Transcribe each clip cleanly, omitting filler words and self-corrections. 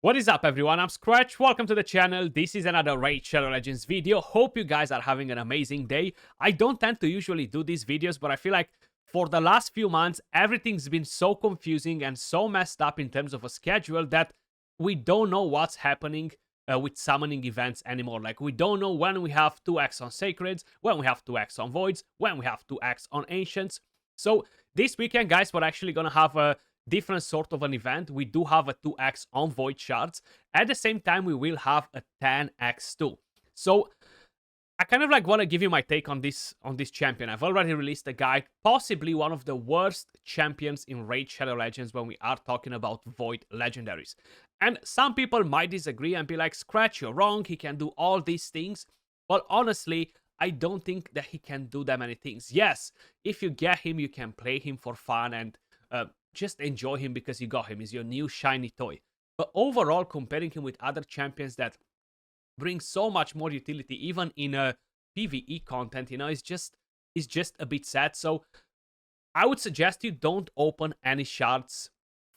What is up, everyone? I'm Skratch. Welcome to the channel. This is another Raid Shadow Legends video. Hope you guys are having an amazing day. I don't tend to usually do these videos, but I feel like for the last few months, everything's been so confusing and so messed up in terms of a schedule that we don't know what's happening with summoning events anymore. Like, we don't know when we have 2x on Sacreds, when we have 2x on Voids, when we have 2x on Ancients. So this weekend, guys, we're actually going to have a different sort of an event. We do have a 2x on Void Shards. At the same time, we will have a 10x too. So I kind of like want to give you my take on this champion. I've already released a guide, possibly one of the worst champions in Raid Shadow Legends when we are talking about Void Legendaries. And some people might disagree and be like, Skratch, you're wrong, he can do all these things. Well, honestly, I don't think that he can do that many things. Yes, if you get him, you can play him for fun and just enjoy him because you got him. He's your new shiny toy. But overall, comparing him with other champions that bring so much more utility, even in a PvE content, is just a bit sad. So I would suggest you don't open any shards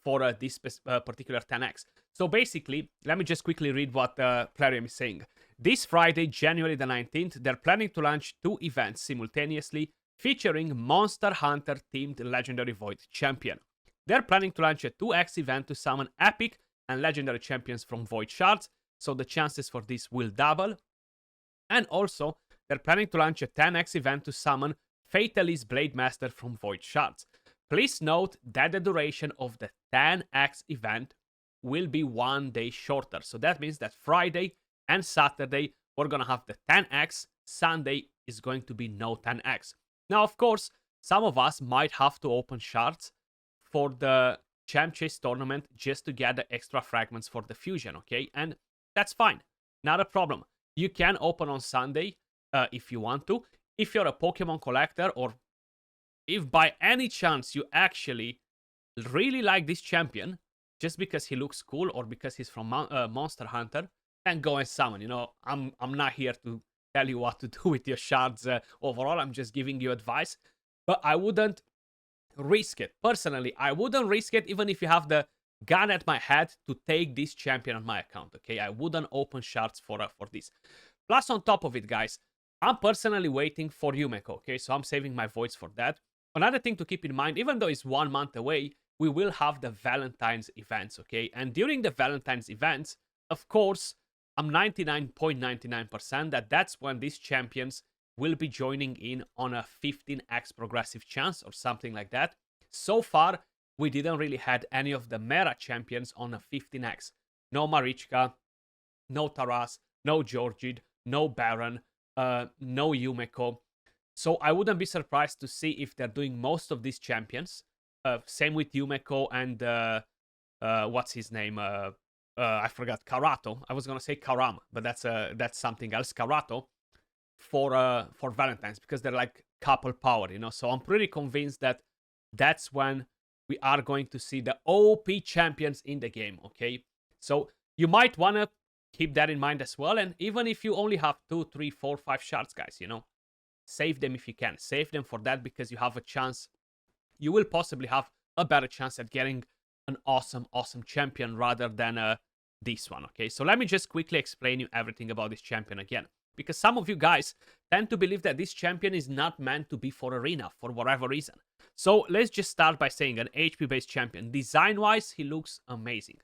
for this particular 10x. So basically, let me just quickly read what Plarium is saying. This Friday, January the 19th, they're planning to launch 2 events simultaneously featuring Monster Hunter themed Legendary Void Champion. They're planning to launch a 2x event to summon epic and legendary champions from Void Shards, so the chances for this will double. And also, they're planning to launch a 10x event to summon Fatalist Blade Master from Void Shards. Please note that the duration of the 10x event will be 1 day shorter. So that means that Friday and Saturday, we're going to have the 10x. Sunday is going to be no 10x. Now, of course, some of us might have to open shards for the Champ Chase tournament just to get the extra fragments for the fusion, okay? And that's fine. Not a problem. You can open on Sunday if you want to. If you're a Pokemon collector, or if by any chance you actually really like this champion, just because he looks cool or because he's from Monster Hunter, then go and summon. I'm not here to tell you what to do with your shards overall. I'm just giving you advice. But I wouldn't risk it. Personally, I wouldn't risk it even if you have the gun at my head to take this champion on my account, okay? I wouldn't open shards for this. Plus, on top of it, guys, I'm personally waiting for Yumeko, okay? So I'm saving my voids for that. Another thing to keep in mind, even though it's 1 month away, we will have the Valentine's events, okay? And during the Valentine's events, of course, I'm 99.99% that that's when these champions will be joining in on a 15x progressive chance or something like that. So far, we didn't really had any of the meta champions on a 15x. No Marichka, no Taras, no Georgid, no Baron, no Yumeko. So I wouldn't be surprised to see if they're doing most of these champions. Same with Yumeko and what's his name? I forgot, Karato. I was gonna say Karam, but that's something else. Karato for Valentine's, because they're like couple power, So I'm pretty convinced that that's when we are going to see the OP champions in the game, okay? So you might want to keep that in mind as well. And even if you only have 2, 3, 4, 5 shards, guys, save them if you can. Save them for that, because you have a chance. You will possibly have a better chance at getting an awesome champion rather than this one, okay? So let me just quickly explain you everything about this champion again, because some of you guys tend to believe that this champion is not meant to be for arena for whatever reason. So let's just start by saying an HP-based champion. Design-wise, he looks amazing.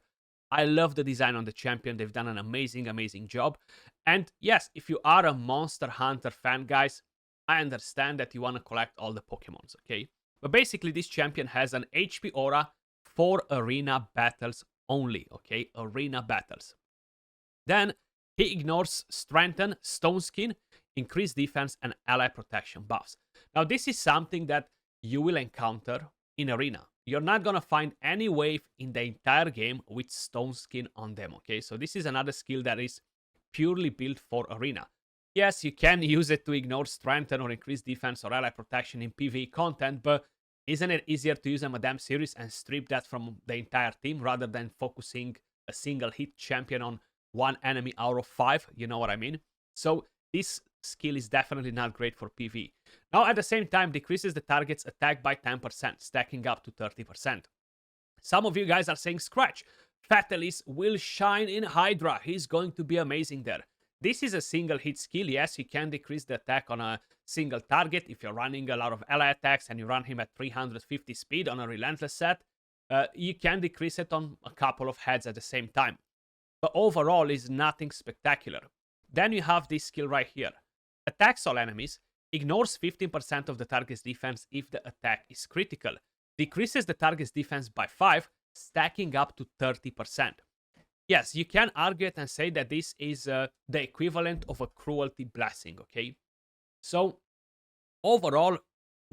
I love the design on the champion. They've done an amazing job. And yes, if you are a Monster Hunter fan, guys, I understand that you want to collect all the Pokemons, okay? But basically, this champion has an HP aura for arena battles only, okay? Arena battles. Then he ignores Strengthen, Stone Skin, Increased Defense, and Ally Protection buffs. Now, this is something that you will encounter in Arena. You're not going to find any wave in the entire game with Stone Skin on them, okay? So this is another skill that is purely built for Arena. Yes, you can use it to ignore Strengthen or Increase Defense or Ally Protection in PvE content, but isn't it easier to use a Madame series and strip that from the entire team rather than focusing a single hit champion on one enemy out of 5, you know what I mean? So this skill is definitely not great for PvE. Now, at the same time, decreases the target's attack by 10%, stacking up to 30%. Some of you guys are saying, Skratch, Fatalis will shine in Hydra. He's going to be amazing there. This is a single hit skill. Yes, you can decrease the attack on a single target if you're running a lot of ally attacks and you run him at 350 speed on a relentless set. You can decrease it on a couple of heads at the same time. But overall, is nothing spectacular. Then you have this skill right here. Attacks all enemies, ignores 15% of the target's defense if the attack is critical, decreases the target's defense by 5, stacking up to 30%. Yes, you can argue it and say that this is the equivalent of a cruelty blessing, okay? So, overall,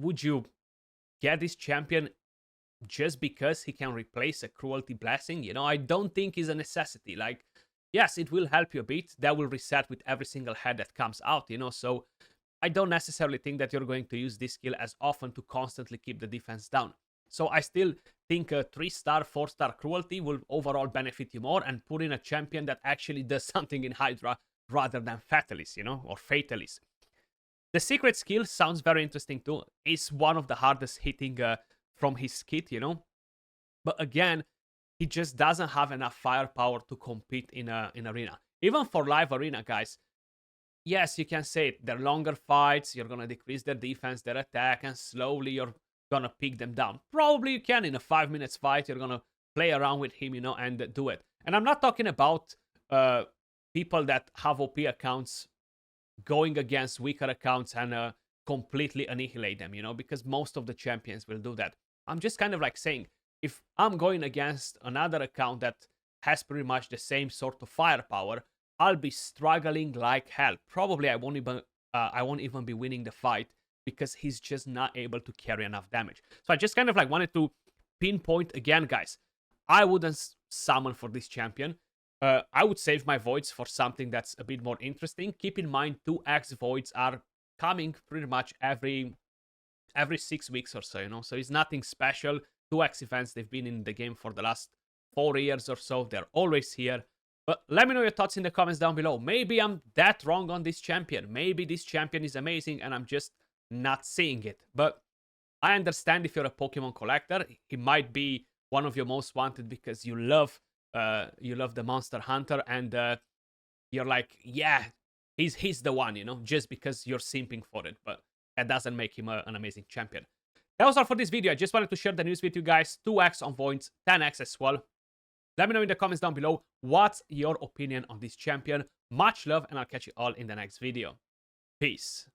would you get this champion just because he can replace a cruelty blessing? You know, I don't think it's a necessity. Like, yes, it will help you a bit. That will reset with every single head that comes out, you know, so I don't necessarily think that you're going to use this skill as often to constantly keep the defense down. So I still think a 3-star, 4-star cruelty will overall benefit you more, and put in a champion that actually does something in Hydra rather than Fatalis, you know, or Fatalis. The secret skill sounds very interesting too. It's one of the hardest hitting from his kit, you know. But again, he just doesn't have enough firepower to compete in arena. Even for live arena, guys, yes, you can say it. They're longer fights, you're going to decrease their defense, their attack, and slowly you're going to pick them down. Probably you can in a 5 minutes fight, you're going to play around with him, you know, and do it. And I'm not talking about people that have OP accounts going against weaker accounts and completely annihilate them, you know, because most of the champions will do that. I'm just kind of like saying, if I'm going against another account that has pretty much the same sort of firepower, I'll be struggling like hell. Probably I won't even be winning the fight because he's just not able to carry enough damage. So I just kind of like wanted to pinpoint again, guys. I wouldn't summon for this champion. I would save my voids for something that's a bit more interesting. Keep in mind, 2x voids are coming pretty much every 6 weeks or so, you know. So it's nothing special. 2x events, they've been in the game for the last 4 years or so. They're always here. But let me know your thoughts in the comments down below. Maybe I'm that wrong on this champion. Maybe this champion is amazing and I'm just not seeing it. But I understand if you're a Pokemon collector, he might be one of your most wanted because you love the Monster Hunter, and you're like, yeah, he's the one, you know, just because you're simping for it. But that doesn't make him an amazing champion. That was all for this video. I just wanted to share the news with you guys. 2x on voids, 10x as well. Let me know in the comments down below what's your opinion on this champion. Much love, and I'll catch you all in the next video. Peace.